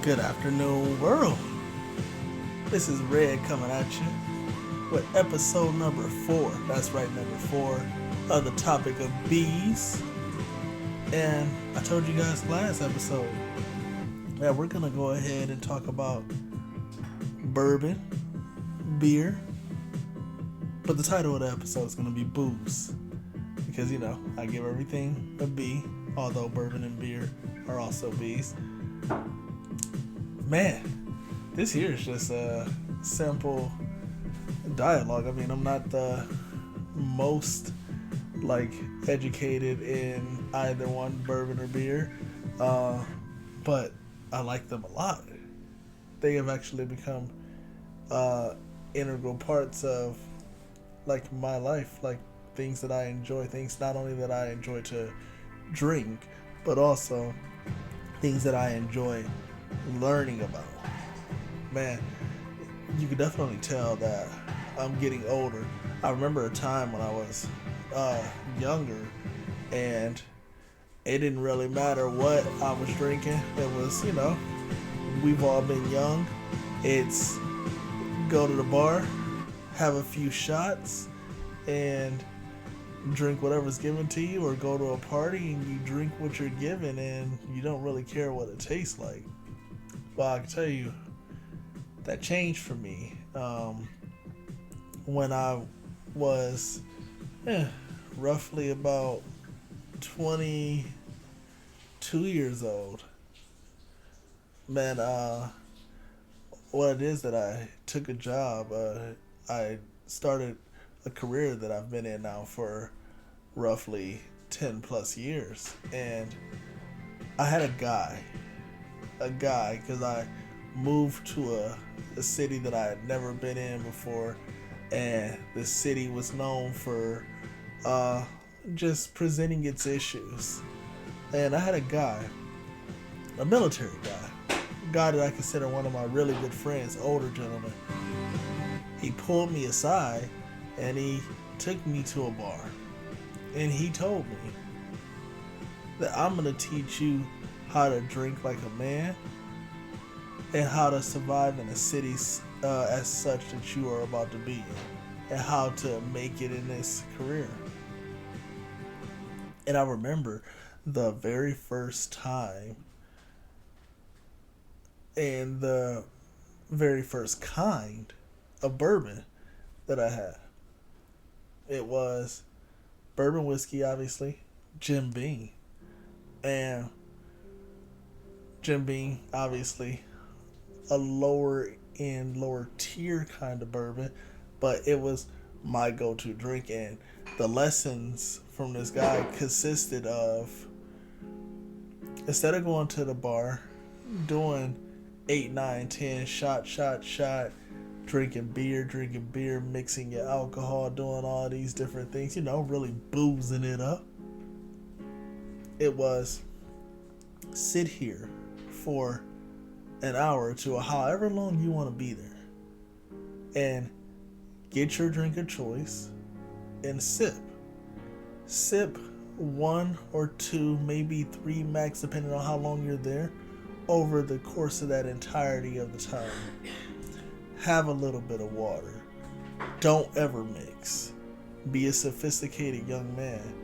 Good afternoon, world. This is Red coming at you with episode number 4. That's right, number 4 of the topic of bees. And I told you guys last episode that we're going to go ahead and talk about bourbon, beer. But the title of the episode is going to be booze. Because, I give everything a B, although bourbon and beer are also B's. Man, this here is just a simple dialogue. I mean, I'm not the most educated in either one, bourbon or beer, but I like them a lot. They have actually become integral parts of my life, things that I enjoy, things not only that I enjoy to drink, but also things that I enjoy learning about. Man, you can definitely tell that I'm getting older. I remember a time when I was younger, and it didn't really matter what I was drinking. It was, we've all been young. It's go to the bar, have a few shots, and drink whatever's given to you, or go to a party and you drink what you're given and you don't really care what it tastes like. Well, I can tell you that changed for me when I was roughly about 22 years old. Man, what it is that I took a job, I started a career that I've been in now for roughly 10 plus years, and I had a guy because I moved to a city that I had never been in before, and the city was known for just presenting its issues. And I had a military guy that I consider one of my really good friends, older gentleman. He pulled me aside and he took me to a bar, and he told me that I'm going to teach you how to drink like a man and how to survive in a city as such that you are about to be in, and how to make it in this career. And I remember the very first time and the very first kind of bourbon that I had. It was bourbon whiskey, obviously, Jim Beam. And Jim Beam, obviously, a lower tier kind of bourbon, but it was my go-to drink. And the lessons from this guy consisted of, instead of going to the bar, doing 8, 9, 10, shot, drinking beer, mixing your alcohol, doing all these different things, really boozing it up. It was sit here for an hour to however long you want to be there, and get your drink of choice and sip one or two, maybe 3 max, depending on how long you're there, over the course of that entirety of the time. Have a little bit of water. Don't ever mix. Be a sophisticated young man.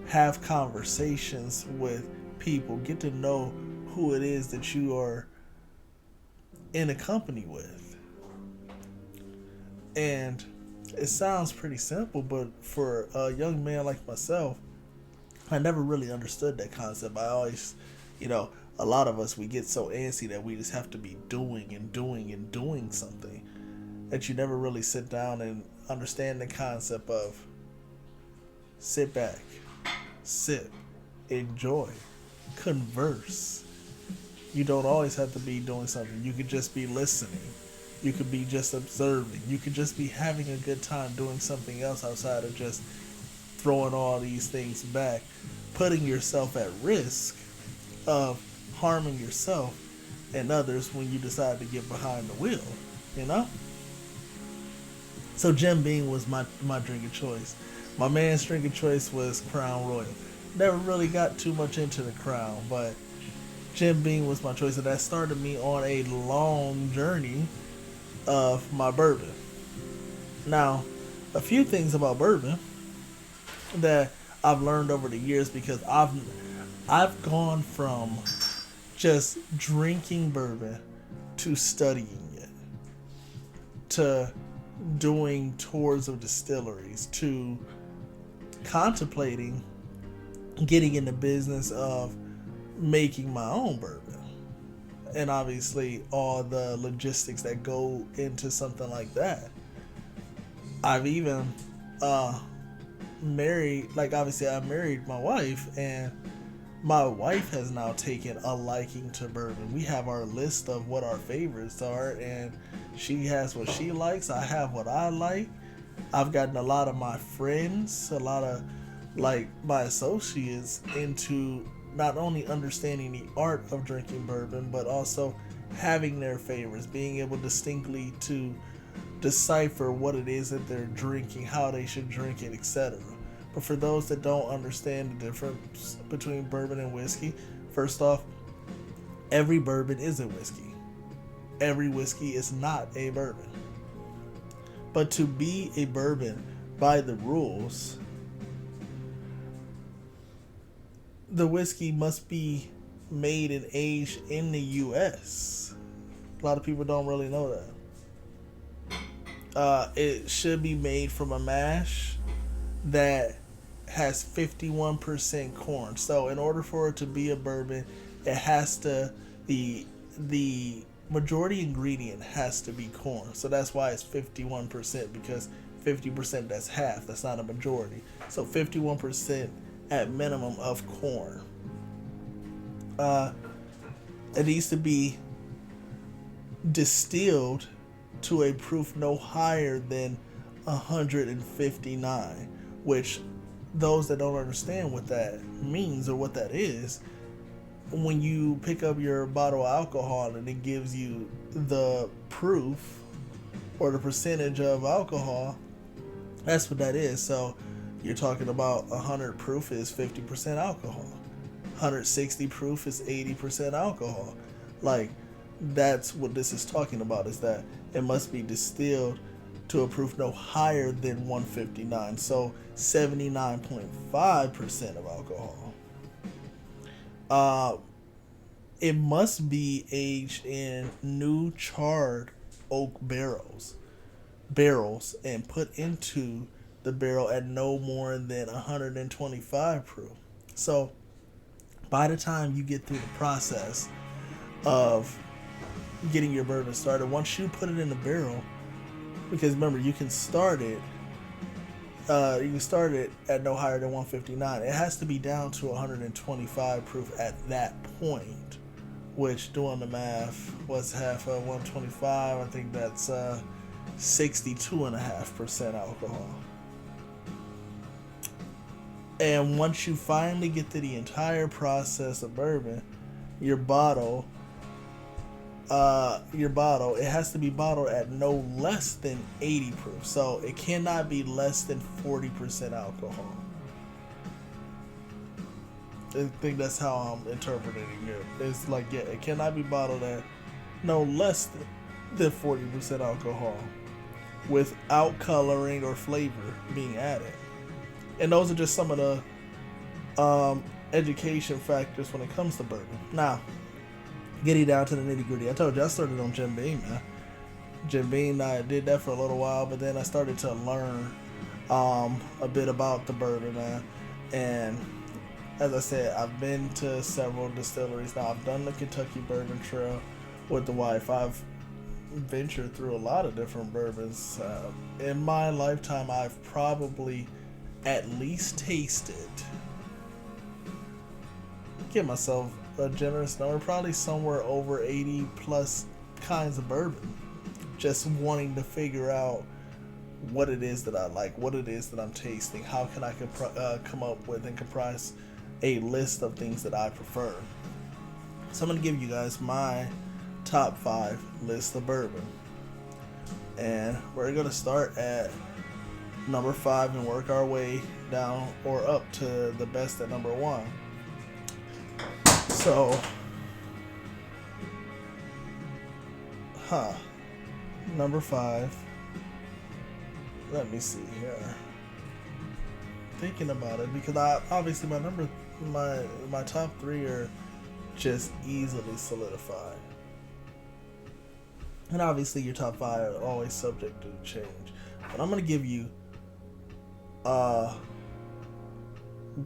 Have conversations with people. Get to know who it is that you are in a company with. And it sounds pretty simple, but for a young man like myself, I never really understood that concept. I always, a lot of us, we get so antsy that we just have to be doing something, that you never really sit down and understand the concept of sit back, sip, enjoy, converse. You don't always have to be doing something. You could just be listening. You could be just observing. You could just be having a good time doing something else outside of just throwing all these things back, putting yourself at risk of harming yourself and others when you decide to get behind the wheel, So Jim Beam was my drink of choice. My man's drink of choice was Crown Royal. Never really got too much into the Crown, but Jim Beam was my choice, and that started me on a long journey of my bourbon. Now, a few things about bourbon that I've learned over the years, because I've gone from just drinking bourbon to studying it, to doing tours of distilleries, to contemplating getting in the business of making my own bourbon. And obviously all the logistics that go into something like that. I've even married, like obviously I married my wife, and my wife has now taken a liking to bourbon. We have our list of what our favorites are, and she has what she likes. I have what I like. I've gotten a lot of my friends, a lot of like my associates into not only understanding the art of drinking bourbon, but also having their favorites, being able distinctly to decipher what it is that they're drinking, how they should drink it, etc. But for those that don't understand the difference between bourbon and whiskey, first off, every bourbon is a whiskey. Every whiskey is not a bourbon. But to be a bourbon by the rules, the whiskey must be made and aged in the U.S. A lot of people don't really know that. It should be made from a mash that has 51% corn. So in order for it to be a bourbon, it has to, the majority ingredient has to be corn. So that's why it's 51%, because 50%, that's half. That's not a majority. So 51% at minimum of corn. It needs to be distilled to a proof no higher than 159, which those that don't understand what that means or what that is, when you pick up your bottle of alcohol and it gives you the proof or the percentage of alcohol, that's what that is. So you're talking about 100 proof is 50% alcohol. 160 proof is 80% alcohol. Like, that's what this is talking about, is that it must be distilled to a proof no higher than 159. So 79.5% of alcohol. It must be aged in new charred oak barrels and put into the barrel at no more than 125 proof. So by the time you get through the process of getting your bourbon started, once you put it in the barrel, because remember, you can start it at no higher than 159. It has to be down to 125 proof at that point, which, doing the math, what's half of 125? I think that's 62.5% alcohol. And once you finally get to the entire process of bourbon, your bottle, it has to be bottled at no less than 80 proof. So it cannot be less than 40% alcohol. I think that's how I'm interpreting it. It's like, yeah, it cannot be bottled at no less than 40% alcohol without coloring or flavor being added. And those are just some of the education factors when it comes to bourbon. Now, getting down to the nitty gritty, I told you I started on Jim Beam, man. Jim Beam, I did that for a little while, but then I started to learn a bit about the bourbon, man. And as I said, I've been to several distilleries now. I've done the Kentucky Bourbon Trail with the wife. I've ventured through a lot of different bourbons. In my lifetime, I've probably at least tasted, give myself a generous number, probably somewhere over 80 plus kinds of bourbon, just wanting to figure out what it is that I like, what it is that I'm tasting, how can I come up with and comprise a list of things that I prefer. So I'm going to give you guys my top 5 list of bourbon, and we're going to start at number 5 and work our way down or up to the best at number 1. So Huh. Number five. Let me see here. Thinking about it because I obviously my top three are just easily solidified, and obviously your top five are always subject to change. But I'm gonna give you uh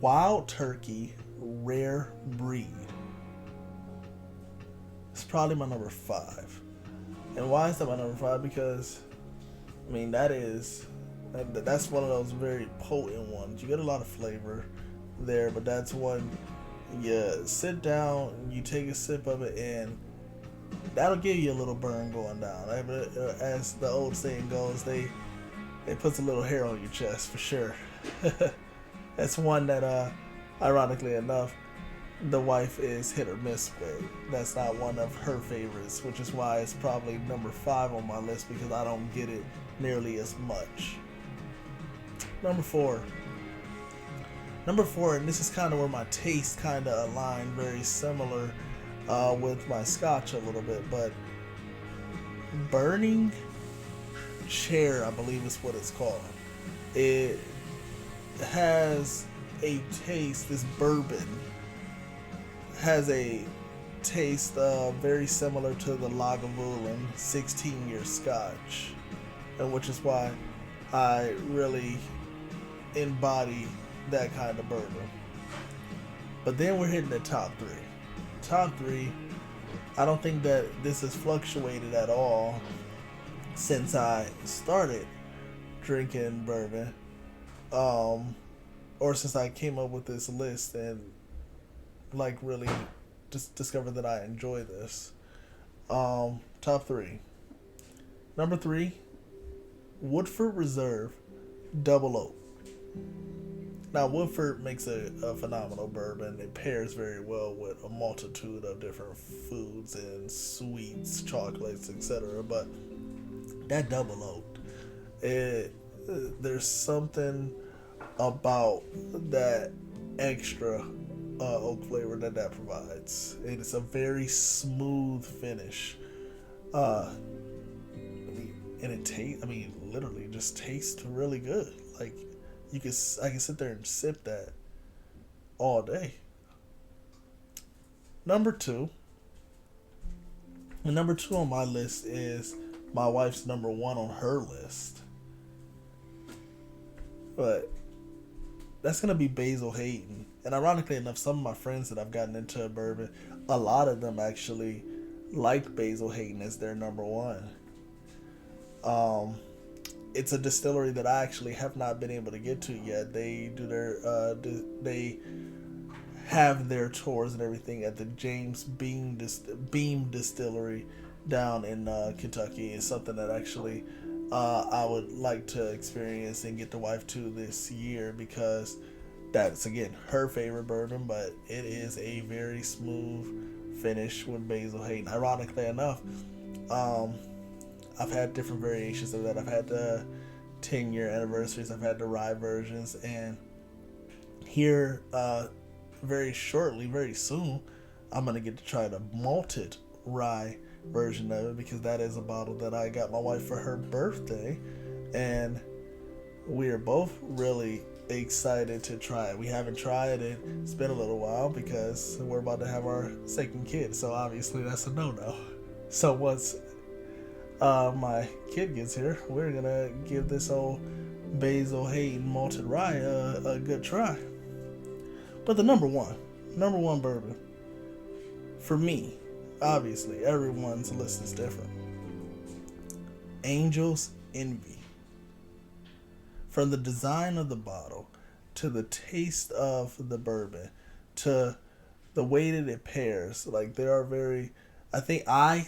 Wild Turkey Rare Breed. It's probably my number five. And why is that my number five? Because I mean that's one of those very potent ones. You get a lot of flavor there, but that's one you sit down, you take a sip of it, and that'll give you a little burn going down. As the old saying goes, it puts a little hair on your chest for sure. That's one that, ironically enough, the wife is hit or miss with. That's not one of her favorites, which is why it's probably number five on my list because I don't get it nearly as much. Number four. Number four, and this is kind of where my taste kind of aligned very similar with my scotch a little bit, but Burning Chair, I believe is what it's called. It has a taste, this bourbon has a taste very similar to the Lagavulin 16-year scotch, and which is why I really embody that kind of bourbon. But then we're hitting the top three. Top three, I don't think that this has fluctuated at all since I started drinking bourbon, or since I came up with this list and like really just discovered that I enjoy this. Top three. Number three, Woodford Reserve Double Oak. Now, Woodford makes a phenomenal bourbon. It pairs very well with a multitude of different foods and sweets, chocolates, etc. But that double oaked, there's something about that extra oak flavor that provides. It is a very smooth finish. And it tastes, literally just tastes really good. Like, I can sit there and sip that all day. Number two. And number two on my list is my wife's number one on her list. But that's gonna be Basil Hayden. And ironically enough, some of my friends that I've gotten into bourbon, a lot of them actually like Basil Hayden as their number one. It's a distillery that I actually have not been able to get to yet. They do they have their tours and everything at the James Beam Distillery down in Kentucky. It's something that actually I would like to experience and get the wife to this year because that's, again, her favorite bourbon, but it is a very smooth finish with Basil Hayden. Ironically enough, I've had different variations of that. I've had the 10-year anniversaries. I've had the rye versions. And here, very shortly, very soon, I'm going to get to try the malted rye version of it because that is a bottle that I got my wife for her birthday. And we are both really excited to try it. We haven't tried it. It's been a little while because we're about to have our second kid. So obviously that's a no-no. So once my kid gets here, we're gonna give this old Basil Hayden malted rye a good try. But the number one bourbon for me, obviously everyone's list is different. Angel's Envy. From the design of the bottle to the taste of the bourbon to the way that it pairs, like they are very. I think I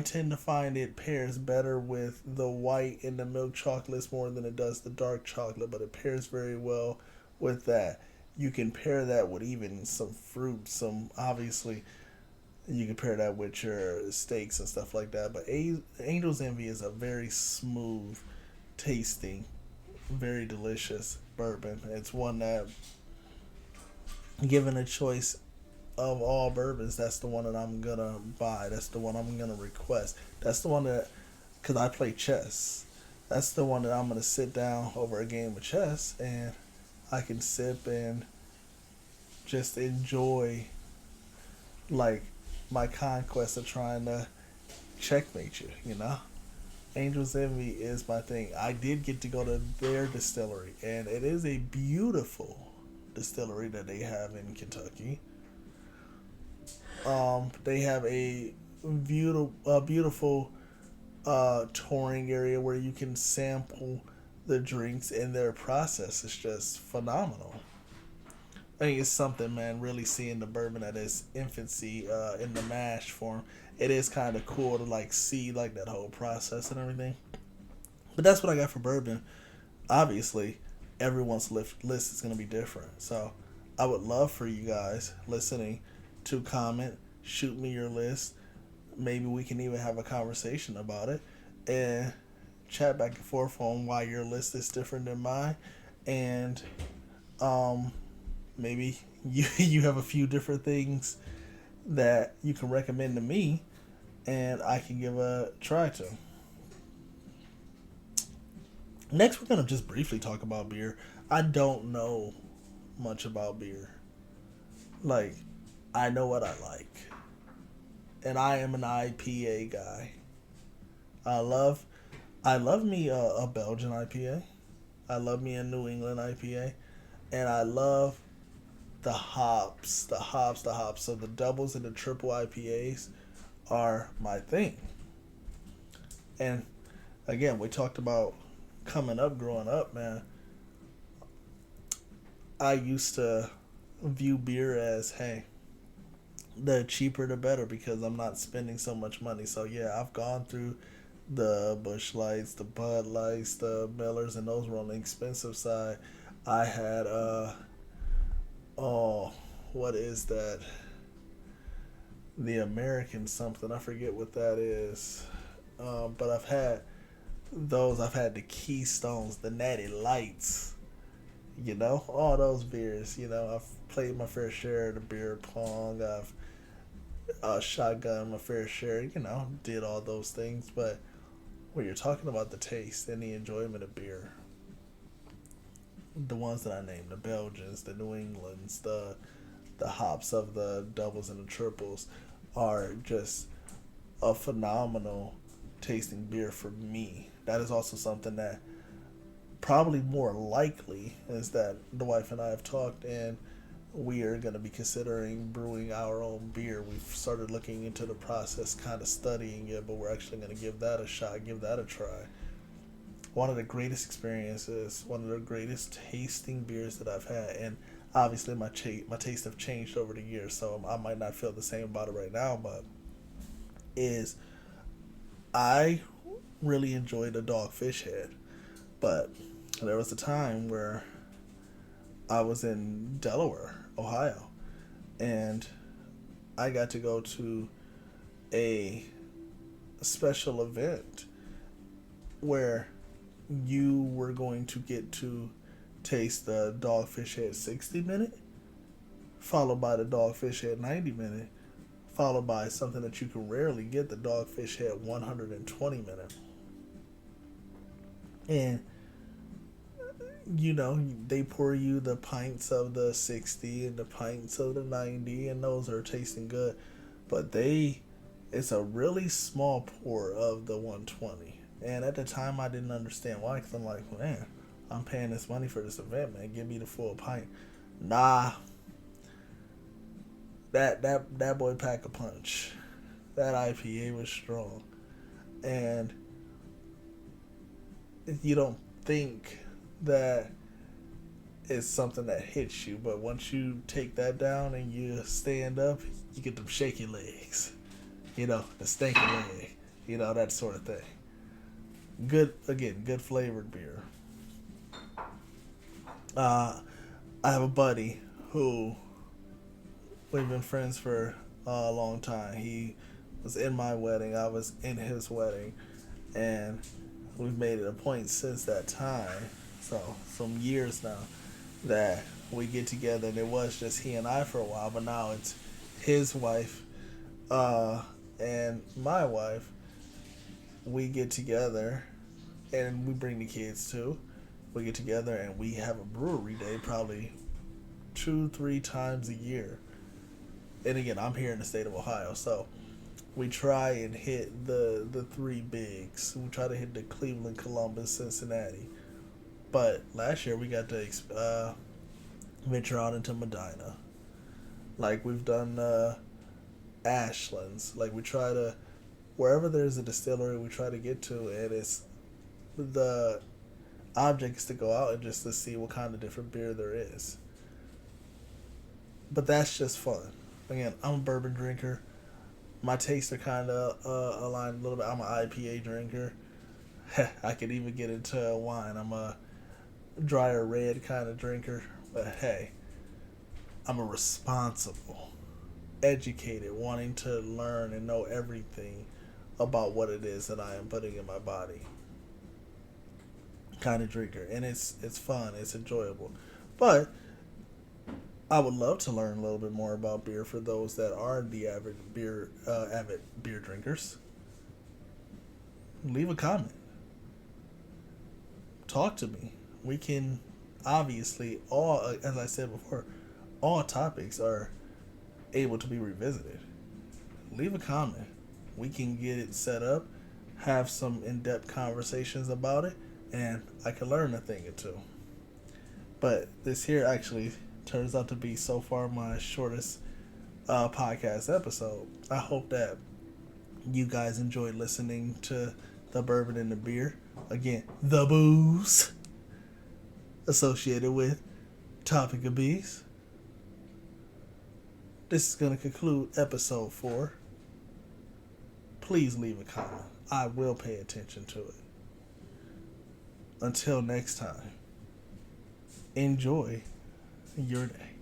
tend to find it pairs better with the white and the milk chocolates more than it does the dark chocolate, but it pairs very well with that. You can pair that with even some fruit, obviously you can pair that with your steaks and stuff like that. But Angel's Envy is a very smooth tasting, very delicious bourbon. It's one that, given a choice, of all bourbons, that's the one that I'm gonna buy. That's the one I'm gonna request. That's the one that, because I play chess. That's the one that I'm gonna sit down over a game of chess and I can sip and just enjoy like my conquest of trying to checkmate you. You know, Angel's Envy is my thing. I did get to go to their distillery, and it is a beautiful distillery that they have in Kentucky. They have beautiful touring area where you can sample the drinks, and their process is just phenomenal. I think it's something, man. Really seeing the bourbon at its infancy in the mash form, it is kind of cool to like see like that whole process and everything. But that's what I got for bourbon. Obviously, everyone's list is going to be different. So I would love for you guys listening to comment, shoot me your list. Maybe we can even have a conversation about it and chat back and forth on why your list is different than mine. And um, maybe you have a few different things that you can recommend to me and I can give a try to. Next, we're going to just briefly talk about beer. I don't know much about beer. Like, I know what I like. And I am an IPA guy. I love I love me a Belgian IPA. I love me a New England IPA. And I love the hops, the hops, the hops. So the doubles and the triple IPAs are my thing. And again, we talked about coming up, growing up, man. I used to view beer as, hey, the cheaper the better because I'm not spending so much money. So yeah, I've gone through the Bush Lights, the Bud Lights, the Millers, and those were on the expensive side. I had oh, what is that? The American something. I forget what that is. But I've had those. I've had the Keystones, the Natty Lights. You know, all those beers. You know, I've played my fair share of the beer pong. I've shotgun my fair share. You know, did all those things. But when you're talking about the taste and the enjoyment of beer, the ones that I named, the Belgians, the New Englands, the hops of the doubles and the triples, are just a phenomenal tasting beer for me. That is also something that probably more likely is that the wife and I have talked, and we are going to be considering brewing our own beer. We've started looking into the process, kind of studying it, but we're actually going to give that a shot, give that a try. One of the greatest experiences, one of the greatest tasting beers that I've had, and obviously my taste have changed over the years, so I might not feel the same about it right now, but is I really enjoyed the Dogfish Head, but there was a time where I was in Delaware, Ohio, and I got to go to a special event where you were going to get to taste the Dogfish Head 60-minute, followed by the Dogfish Head 90-minute, followed by something that you can rarely get, the Dogfish Head 120-minute. And you know, they pour you the pints of the 60 and the pints of the 90, and those are tasting good. But it's a really small pour of the 120. And at the time, I didn't understand why, because I'm like, man, I'm paying this money for this event, man. Give me the full pint. Nah. That boy pack a punch. That IPA was strong. And you don't think that it's something that hits you, but once you take that down and you stand up, you get them shaky legs, you know, the stanky leg, you know, that sort of thing. Good flavored beer. I have a buddy who we've been friends for a long time. He was in my wedding, I was in his wedding, and we've made it a point since that time, so some years now, that we get together, and it was just he and I for a while, but now it's his wife, uh, and my wife, we get together and we bring the kids too. We get together and we have a brewery day probably 2, 3 times a year. And again, I'm here in the state of Ohio, so we try and hit the three bigs. We try to hit the Cleveland, Columbus, Cincinnati. But last year we got to venture out into Medina. Like we've done Ashlands. Like we try to wherever there's a distillery we try to get to, and it's the object is to go out and just to see what kind of different beer there is. But that's just fun. Again, I'm a bourbon drinker. My tastes are kind of aligned a little bit. I'm an IPA drinker. I could even get into wine. I'm a drier red kind of drinker. But hey, I'm a responsible, educated, wanting to learn and know everything about what it is that I am putting in my body kind of drinker. And it's fun, it's enjoyable. But I would love to learn a little bit more about beer for those that are the avid beer drinkers. Leave a comment. Talk to me. We can obviously all, as I said before, all topics are able to be revisited. Leave a comment. We can get it set up, have some in-depth conversations about it, and I can learn a thing or two. But this here actually turns out to be so far my shortest podcast episode. I hope that you guys enjoyed listening to the bourbon and the beer. Again, the booze associated with Topic of Bees. This is going to conclude episode 4. Please leave a comment. I will pay attention to it. Until next time, enjoy your day.